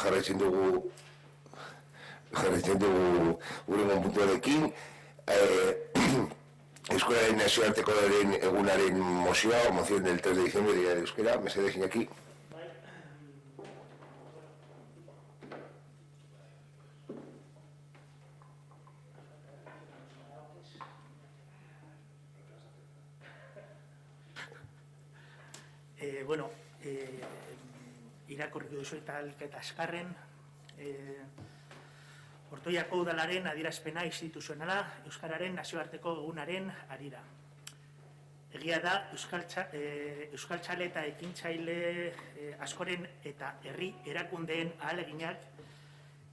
jarraitzen dugu urrengo puntuarekin. Euskararen nazioartekoaren egunaren mozioa, o moción del 3 de diciembre, Día de Euskera, mesedez Iñaki. Bueno, irakurri duzu eta azkarren, Ortuellako udalaren adierazpena instituzionala Euskararen nazioarteko egunaren harira. Egia da, euskaltzale eta ekintzaile askoren eta herri erakundeen ahaleginak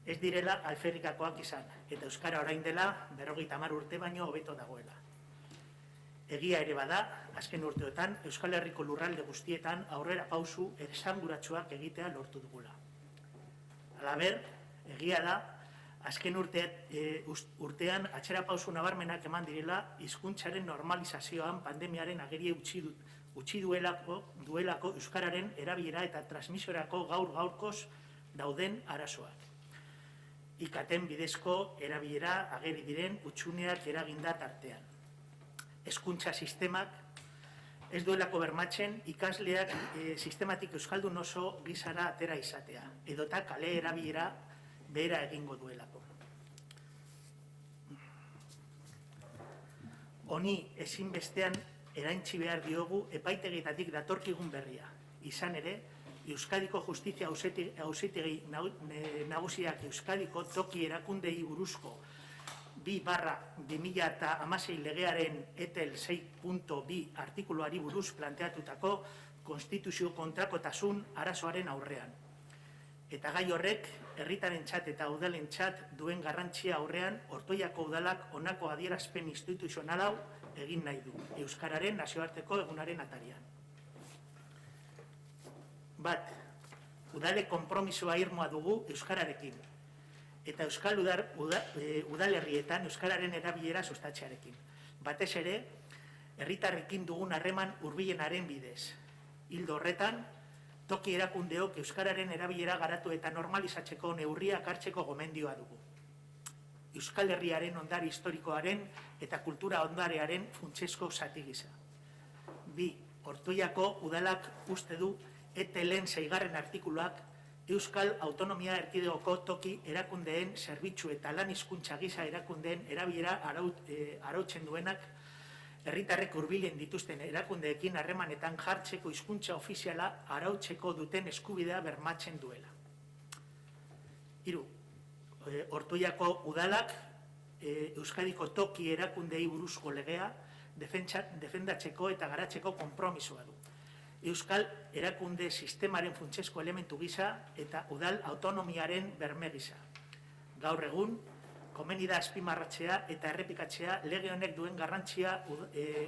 ez direla alferrikakoak izan, eta euskara orain dela 50 urte baino hobeto dagoela. Egia ere bada, azken urteotan, Euskal Herriko lurralde guztietan aurrera pausu esanguratsuak egitea lortu dugula. Halaber, egia da, azken urtean atzera pausu nabarmenak eman direla hizkuntzaren normalizazioan pandemiaren agerie utzi duelako euskararen erabilera eta transmisiorako gaur-gaurkoz dauden arazoak. Ikaten bidezko erabilera ageri diren hutsuneak eraginda tartean. Hezkuntza sistemak ez duelako bermatzen ikasleak sistematik euskaldun oso gizara atera izatea, edota kale erabilera behera egingo duelako. Honi ezinbestean eraintzi behar diogu epaitegitatik datorkigun berria. Izan ere, Euskadiko Justizia Auzitegi Nagusiak Euskadiko toki erakundei buruzko 2/2016 legearen etel 6.2 artikuluari buruz planteatutako konstituzio kontrakotasun arazoaren aurrean. Eta gai horrek, herritarentzat eta udalentzat duen garrantzia aurrean, Ortuellako udalak honako adierazpen instituzional hau egin nahi du, Euskararen nazioarteko egunaren atarian. Bat, udale konpromisoa irmoa dugu Euskararekin, eta Euskal udalerrietan Euskararen erabilera sustatzearekin. Batez ere, herritarrekin dugun harreman hurbilenaren bidez. Ildo horretan, toki erakundeok Euskararen erabilera garatu eta normalizatzeko neurriak hartzeko gomendioa dugu. Euskal Herriaren ondare historikoaren eta kultura ondarearen funtsezko zati gisa. 2. Ortuellako udalak uste du ETL-en 6. artikuluak Euskal Autonomia Erkidegoko toki erakundeen zerbitzu eta lan hizkuntza gisa erakundeen erabilera arautzen duenak herritarrek hurbilen dituzten erakundeekin harremanetan jartzeko hizkuntza ofiziala arautzeko duten eskubidea bermatzen duela. 3. Ortuellako udalak Euskadiko toki erakundei buruzko legea defendatzeko eta garatzeko konpromisoa du. Euskal erakunde sistemaren funtsezko elementu gisa eta udal autonomiaren berme gisa. Gaur egun, komeni da azpimarratzea eta errepikatzea lege honek duen garrantzia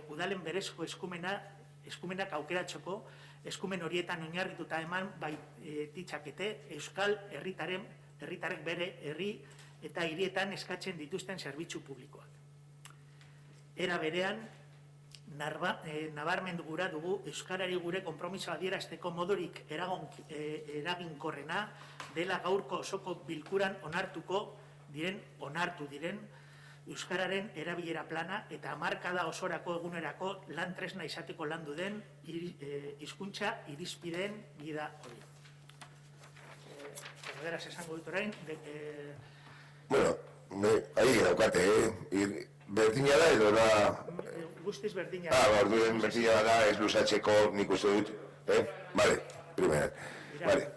udalen berezko eskumenak aukeratzeko, eskumen horietan oinarrituta eman baititzakete Euskal herritarrek bere herri eta hirietan eskatzen dituzten zerbitzu publikoak. Era berean, nabarmendu gura dugu Euskarari gure konpromisoa adierazteko modurik eraginkorrena dela gaurko osoko bilkuran onartu diren Euskararen erabilera plana eta hamarkada osorako egunerako lan tresna izateko landu den hizkuntza irizpideen gida hori. Erderaz esango dut orain. Bueno, ahi daukate, berdina da edo da... Guztiz berdina da. Orduen berdina da ez luzatzeko nik uste dut. Vale, primeran. Vale.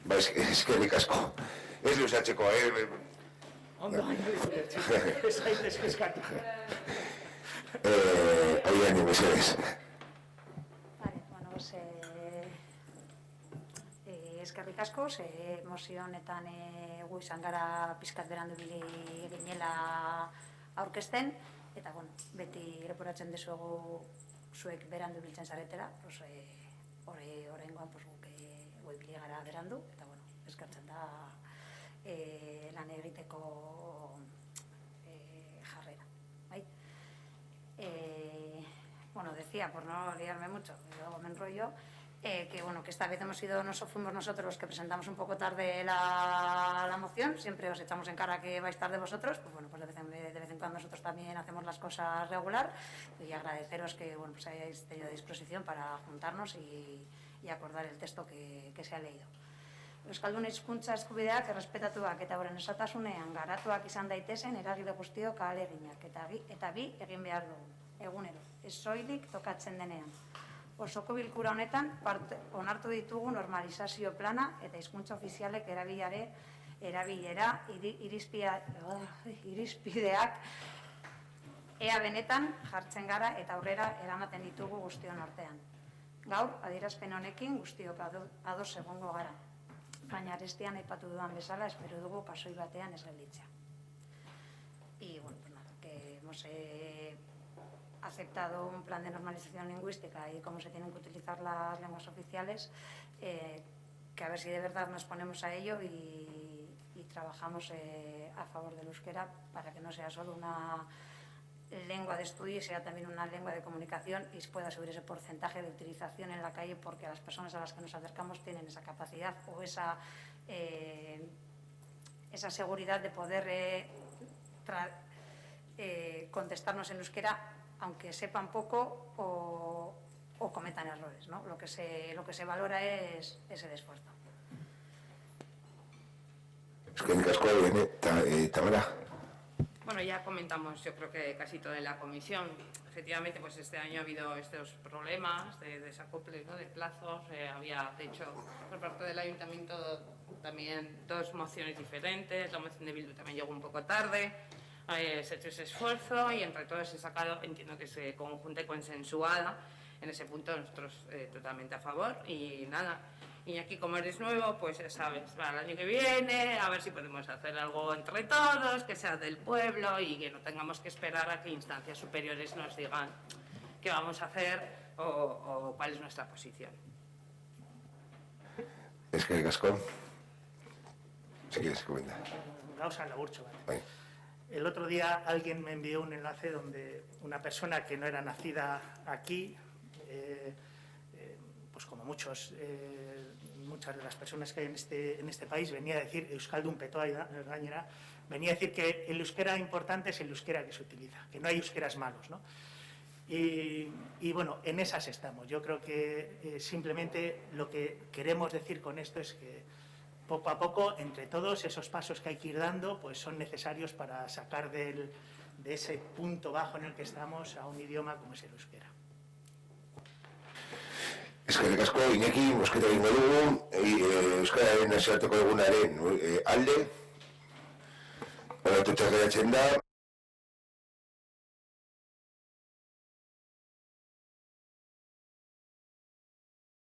Ba, eskerrik asko. Ez luzatzeko, Ondo baino dut. Ez gaitez eskatu. Oian, mesedez. Vale, bueno, eskerrik asko, mozio honetan gu izan gara pizkat berandu ginela aurkezten, eta, bueno, beti leporatzen dezuegu zuek berandu biltzen zaretela, horrengoan guk ibili gara berandu, eta, bueno, eskertzen da lan egiteko jarrera, bai? Bueno, decía, por no liarme mucho, luego me enrollo, que esta vez fuimos nosotros los que presentamos un poco tarde la moción, siempre os echamos en cara que vais tarde vosotros, pues bueno, pues de vez en cuando nosotros también hacemos las cosas regular, y agradeceros que pues hayáis tenido disposición para juntarnos y acordar el texto que se ha leído. Euskaldun hizkuntza eskubideak errespetatuak eta horren esatasunean garatuak izan daitezen eragile guztiok ahaleginak eta bi egin behar dugu, egunero, ez soilik tokatzen denean. Osoko bilkura honetan onartu ditugu normalizazio plana eta hizkuntza ofizialek erabilera irizpideak ea benetan jartzen gara eta aurrera eramaten ditugu guztion artean. Gaur, adierazpen honekin guztiok ados egongo gara. Baina arestian aipatu dudan bezala, espero dugu pasoi batean ez gelditzea. Y bueno, pues nada, que hemos aceptado un plan de normalización lingüística y cómo se tienen que utilizar las lenguas oficiales, que a ver si de verdad nos ponemos a ello y trabajamos a favor del euskera para que no sea solo una lengua de estudio y sea también una lengua de comunicación y pueda subir ese porcentaje de utilización en la calle, porque las personas a las que nos acercamos tienen esa capacidad o esa seguridad de poder contestarnos en euskera, aunque sepan poco o cometan errores, ¿no? Lo que se valora es el esfuerzo. Tamara. Bueno, ya comentamos, yo creo que casi todo en la comisión. Efectivamente, pues este año ha habido estos problemas de desacople, ¿no?, de plazos. Había, de hecho, por parte del ayuntamiento también 2 mociones diferentes. La moción de Bildu también llegó un poco tarde. Se ha hecho ese esfuerzo y entre todos se ha sacado, entiendo que se conjunte consensuada. En ese punto nosotros totalmente a favor. Y nada, y aquí como eres nuevo, pues ya sabes, para el año que viene, a ver si podemos hacer algo entre todos, que sea del pueblo y que no tengamos que esperar a que instancias superiores nos digan qué vamos a hacer o cuál es nuestra posición. Es que Gascón, si quieres comentar. Gauza laburtxo bat. El otro día alguien me envió un enlace donde una persona que no era nacida aquí, pues como muchas de las personas que hay en este país, venía a decir, Euskaldun petoa gainera, venía a decir que el euskera importante es el euskera que se utiliza, que no hay euskeras malos, ¿no? Y bueno, en esas estamos. Yo creo que simplemente lo que queremos decir con esto es que poco a poco, entre todos esos pasos que hay que ir dando, pues son necesarios para sacar de ese punto bajo en el que estamos a un idioma como es el euskera. Eskerrik asko, Iñaki, bosketa egingo dugu, euskararen nazioarteko egunaren alde, onartuta geratzen da.